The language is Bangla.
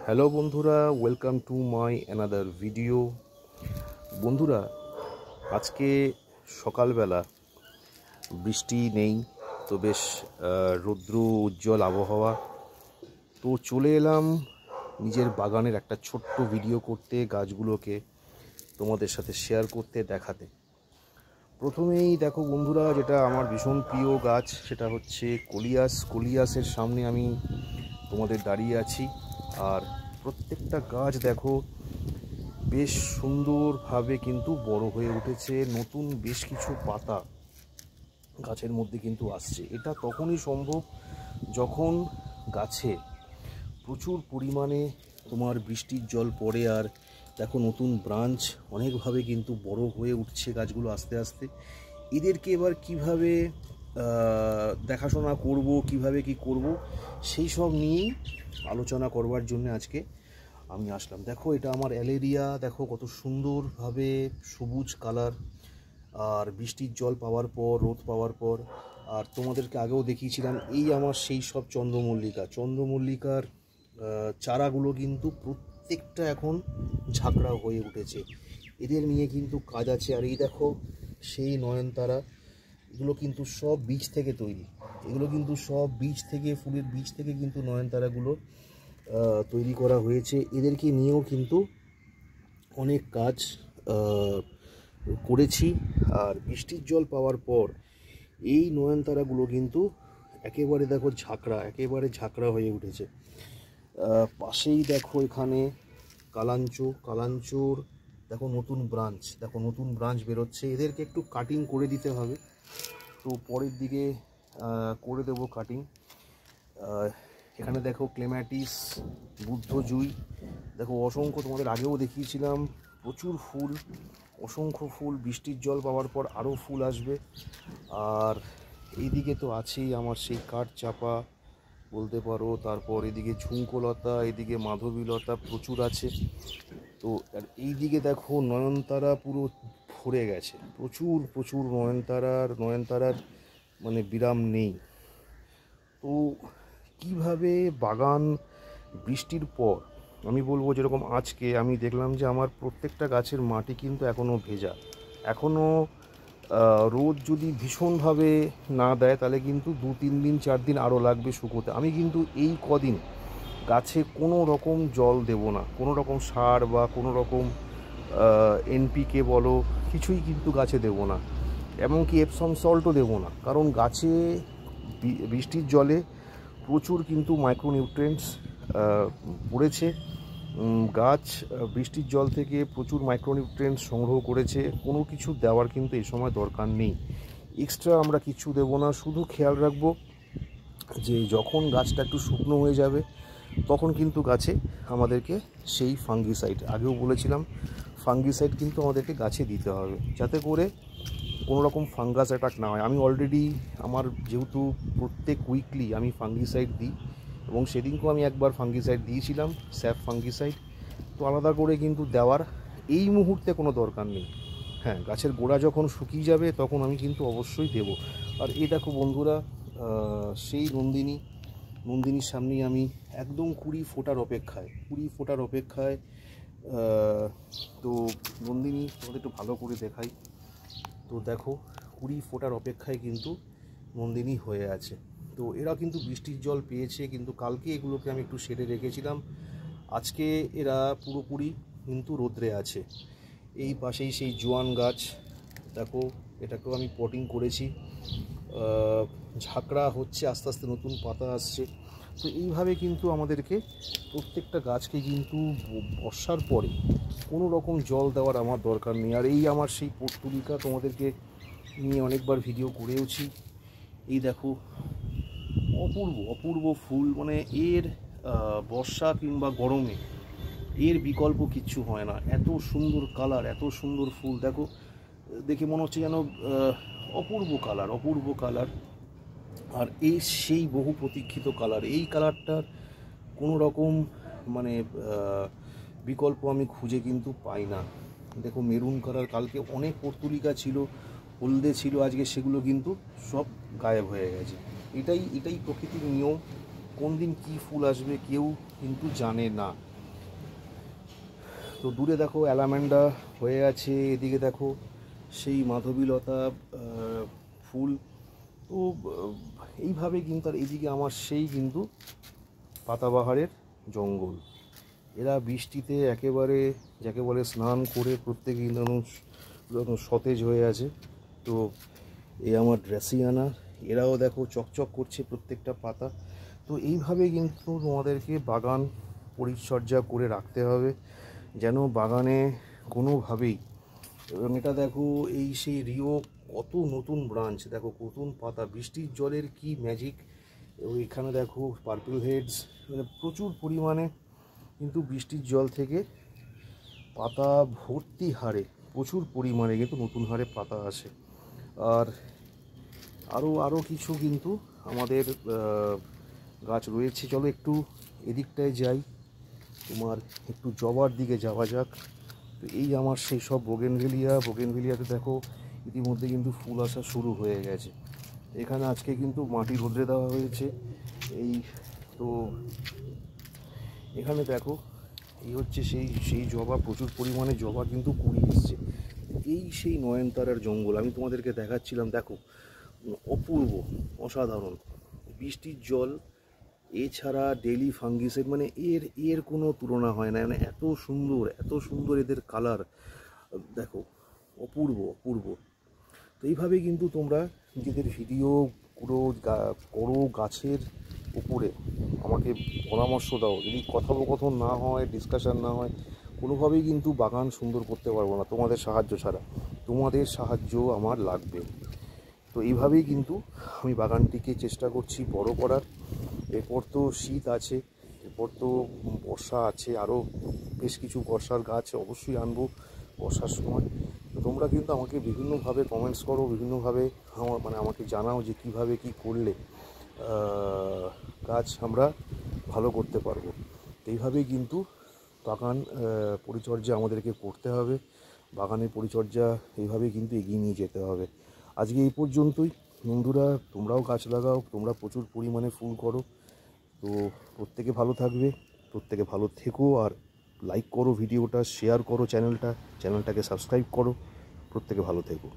হ্যালো বন্ধুরা, welcome to my another video. বন্ধুরা, আজকে সকালবেলা বৃষ্টি নেই, তো বেশ রৌদ্র উজ্জ্বল আবহাওয়া। তো চলে এলাম নিজের বাগানের একটা ছোট্ট ভিডিও করতে, গাছগুলোকে তোমাদের সাথে শেয়ার করতে, দেখাতে। প্রথমেই দেখো বন্ধুরা, যেটা আমার ভীষণ প্রিয় গাছ সেটা হচ্ছে কলিয়াস। কলিয়াসের সামনে আমি তোমাদের দাঁড়িয়ে আছি, আর প্রত্যেকটা গাছ দেখো বেশ সুন্দরভাবে কিন্তু বড় হয়ে উঠেছে। নতুন বেশ কিছু পাতা গাছের মধ্যে কিন্তু আসছে। এটা তখনই সম্ভব যখন গাছে প্রচুর পরিমাণে তোমার বৃষ্টির জল পড়ে, আর দেখো নতুন ব্রাঞ্চ অনেকভাবে কিন্তু বড় হয়ে উঠছে গাছগুলো আস্তে আস্তে। এদেরকে এবার কিভাবে দেখাশোনা করব, কিভাবে কি করব, সেই সব নিয়েই আলোচনা করবার জন্য আজকে আমি আসলাম। দেখো এটা আমার অ্যালেরিয়া, দেখো কত সুন্দরভাবে সবুজ কালার, আর বৃষ্টির জল পাওয়ার পর, রোদ পাওয়ার পর। আর তোমাদেরকে আগেও দেখিয়েছিলাম এই আমার সেই সব চন্দ্রমল্লিকার চারাগুলো কিন্তু প্রত্যেকটা এখন ঝাঁকড়া হয়ে উঠেছে। এদের নিয়ে কিন্তু কাজ আছে। আর এই দেখো সেই নয়নতারা, এগুলো কিন্তু সব বীজ থেকে তৈরি। এগুলো কিন্তু সব বীজ থেকে, ফুলের বীজ থেকে কিন্তু নয়নতারাগুলো তৈরি করা হয়েছে। এদেরকে নিয়েও কিন্তু অনেক কাজ করেছি। আর বৃষ্টির জল পাওয়ার পর এই নয়নতারাগুলো কিন্তু একেবারে দেখো একেবারে ঝাঁকড়া হয়ে উঠেছে। পাশেই দেখো এখানে কালাঞ্চোর দেখো নতুন ব্রাঞ্চ বেরোচ্ছে। এদেরকে একটু কাটিং করে দিতে হবে, তো পরের দিকে করে দেবো কাটিং। এখানে দেখো ক্লেম্যাটিস, বুদ্ধজুই, দেখো অসংখ্য, তোমাদের আগেও দেখিয়েছিলাম, প্রচুর ফুল, অসংখ্য ফুল। বৃষ্টির জল পাওয়ার পর আরও ফুল আসবে। আর এইদিকে তো আছেই আমার সেই কাঠচাপা বলতে পারো, তারপর এদিকে ঝুঙ্কলতা, এদিকে মাধবীলতা প্রচুর আছে। তো আর এইদিকে দেখো নয়নতারা পুরো ভরে গেছে, প্রচুর নয়নতারার মানে বিরাম নেই। তো কিভাবে বাগান বৃষ্টির পর, আমি বলবো যেরকম আজকে আমি দেখলাম যে আমার প্রত্যেকটা গাছের মাটি কিন্তু এখনও ভেজা। এখনও রোদ যদি ভীষণভাবে না দেয় তাহলে কিন্তু 2-3 দিন 4 দিন আরও লাগবে শুকোতে। আমি কিন্তু এই কদিন গাছে কোনো রকম জল দেব না, কোনো রকম সার বা কোনো রকম এনপিকে বলো, কিছুই কিন্তু গাছে দেব না, এমনকি এপসম সল্টও দেব না। কারণ গাছে বৃষ্টির জলে প্রচুর কিন্তু মাইক্রোনিউট্রিয়েন্টস পড়েছে। গাছ বৃষ্টির জল থেকে প্রচুর মাইক্রোনিউট্রিয়েন্টস সংগ্রহ করেছে। কোনো কিছু দেওয়ার কিন্তু এই সময় দরকার নেই, এক্সট্রা আমরা কিছু দেবো না। শুধু খেয়াল রাখবো যে যখন গাছটা একটু শুকনো হয়ে যাবে তখন কিন্তু গাছে আমাদেরকে সেই ফাঙ্গিসাইড, আগেও বলেছিলাম, ফাঙ্গিসাইড কিন্তু আমাদেরকে গাছে দিতে হবে, যাতে করে কোনো রকম ফাঙ্গাস অ্যাটাক না হয়। আমি অলরেডি আমার যেহেতু প্রত্যেক উইকলি আমি ফাঙ্গিসাইড দিই, এবং সেদিনকেও আমি একবার ফাঙ্গিসাইড দিয়েছিলাম, স্যাপ ফাঙ্গিসাইড। তো আলাদা করে কিন্তু দেওয়ার এই মুহূর্তে কোনো দরকার নেই। হ্যাঁ, গাছের গোড়া যখন শুকিয়ে যাবে তখন আমি কিন্তু অবশ্যই দেব। আর এই দেখো বন্ধুরা, সেই নন্দিনীর সামনেই আমি একদম 20 ফোটার অপেক্ষায়। তো নন্দিনী তোমাদের একটু ভালো করে দেখাই। তো দেখো 20 ফোটার অপেক্ষায় কিন্তু নন্দিনী হয়ে আছে। তো এরা কিন্তু বৃষ্টির জল পেয়েছে, কিন্তু কালকে এগুলোকে আমি একটু সেরে রেখেছিলাম। আজকে এরা পুরোপুরি কিন্তু রোদ্রে আছে। এই পাশেই সেই জোয়ান গাছ, দেখো এটাকেও আমি পটিং করেছি, ঝাঁকড়া হচ্ছে, আস্তে আস্তে নতুন পাতা আসছে। তো এইভাবে কিন্তু আমাদেরকে প্রত্যেকটা গাছকে কিন্তু বর্ষার পরে কোনো রকম জল দেওয়ার আমার দরকার নেই। আর এই আমার সেই পর্তুলিকা, তোমাদেরকে নিয়ে অনেকবার ভিডিও করেওছি। এই দেখো অপূর্ব ফুল, মানে এর বর্ষা কিংবা গরমে এর বিকল্প কিচ্ছু হয় না। এত সুন্দর কালার, এত সুন্দর ফুল, দেখো দেখে মনে হচ্ছে যেন অপূর্ব কালার। আর এই সেই বহু প্রতীক্ষিত কালার, এই কালারটার কোনো রকম মানে বিকল্প আমি খুঁজে কিন্তু পাই না। দেখো মেরুন কালার, কালকে অনেক পর্তুলিকা ছিল, হলদে ছিল, আজকে সেগুলো কিন্তু সব গায়েব হয়ে গেছে। এটাই প্রকৃতির নিয়ম। কোন দিন কী ফুল আসবে কেউ কিন্তু জানে না। তো দূরে দেখো অ্যালামেন্ডা হয়ে আছে, এদিকে দেখো সেই মাধবীলতা ফুল। তো এইভাবে কিন্তু, আর এদিকে আমার সেই কিন্তু পাতাবাহারের জঙ্গল। এরা বৃষ্টিতে একেবারে যাকে বলে স্নান করে প্রত্যেকেই সতেজ হয়ে আছে। তো এই আমার ড্রেসিয়ানা, এরাও দেখো চকচক করছে প্রত্যেকটা পাতা। তো এইভাবে কিন্তু তোমাদেরকে বাগান পরিচর্যা করে রাখতে হবে যেন বাগানে কোনোভাবেই, এবং এটা দেখো এই সেই রিও কত নতুন ব্রাঞ্চ, দেখো নতুন পাতা, বৃষ্টির জলের কি ম্যাজিক। এবং এখানে দেখো পার্পল হেডস, মানে প্রচুর পরিমাণে কিন্তু বৃষ্টির জল থেকে পাতা ভর্তি হারে, প্রচুর পরিমাণে কিন্তু নতুন হারে পাতা আসে। আর আরও কিছু কিন্তু আমাদের গাছ রয়েছে। চলো একটু এদিকটায় যাই, তোমার একটু জবার দিকে যাওয়া যাক। তো এই আমার সেই সব বোগেনভেলিয়াতে দেখো ইতিমধ্যে কিন্তু ফুল আসা শুরু হয়ে গেছে। এখানে আজকে কিন্তু মাটি রোদ্রে দেওয়া হয়েছে। এই তো এখানে দেখো এই হচ্ছে সেই জবা, প্রচুর পরিমাণে জবা কিন্তু কুড়ি এসছে। এই সেই নয়নতারার জঙ্গল আমি তোমাদেরকে দেখাচ্ছিলাম, দেখো অপূর্ব, অসাধারণ বৃষ্টির জল, এছাড়া ডেলি ফাঙ্গিসের, মানে এর কোনো তুলনা হয় না। মানে এত সুন্দর এদের কালার, দেখো অপূর্ব অপূর্ব। তো এইভাবেই কিন্তু তোমরা নিজেদের ভিডিও করো গাছের উপরে, আমাকে পরামর্শ দাও। যদি কথোপকথন না হয়, ডিসকাশন না হয়, কোনোভাবেই কিন্তু বাগান সুন্দর করতে পারবো না তোমাদের সাহায্য ছাড়া। তোমাদের সাহায্য আমার লাগবে। তো এইভাবেই কিন্তু আমি বাগানটিকে চেষ্টা করছি বড় করার। এরপর তো শীত আছে, এরপর তো বর্ষা আছে, আরও বেশ কিছু বর্ষার গাছ অবশ্যই আনবো বর্ষার সময়। তো তোমরা কিন্তু আমাকে বিভিন্নভাবে কমেন্টস করো, বিভিন্নভাবে আমাকে জানাও যে কীভাবে কী করলে গাছ আমরা ভালো করতে পারবো। এইভাবেই কিন্তু বাগান পরিচর্যা আমাদেরকে করতে হবে, বাগানের পরিচর্যা এইভাবেই কিন্তু এগিয়ে নিয়ে যেতে হবে। আজকে এই পর্যন্তই বন্ধুরা, তোমরাও গাছ লাগাও, তোমরা প্রচুর পরিমাণে ফুল করো। তো প্রত্যেকে ভালো থাকবে, প্রত্যেকে ভালো থেকো, আর লাইক করো ভিডিওটা, শেয়ার করো চ্যানেলটাকে সাবস্ক্রাইব করো। প্রত্যেকে ভালো থেকো।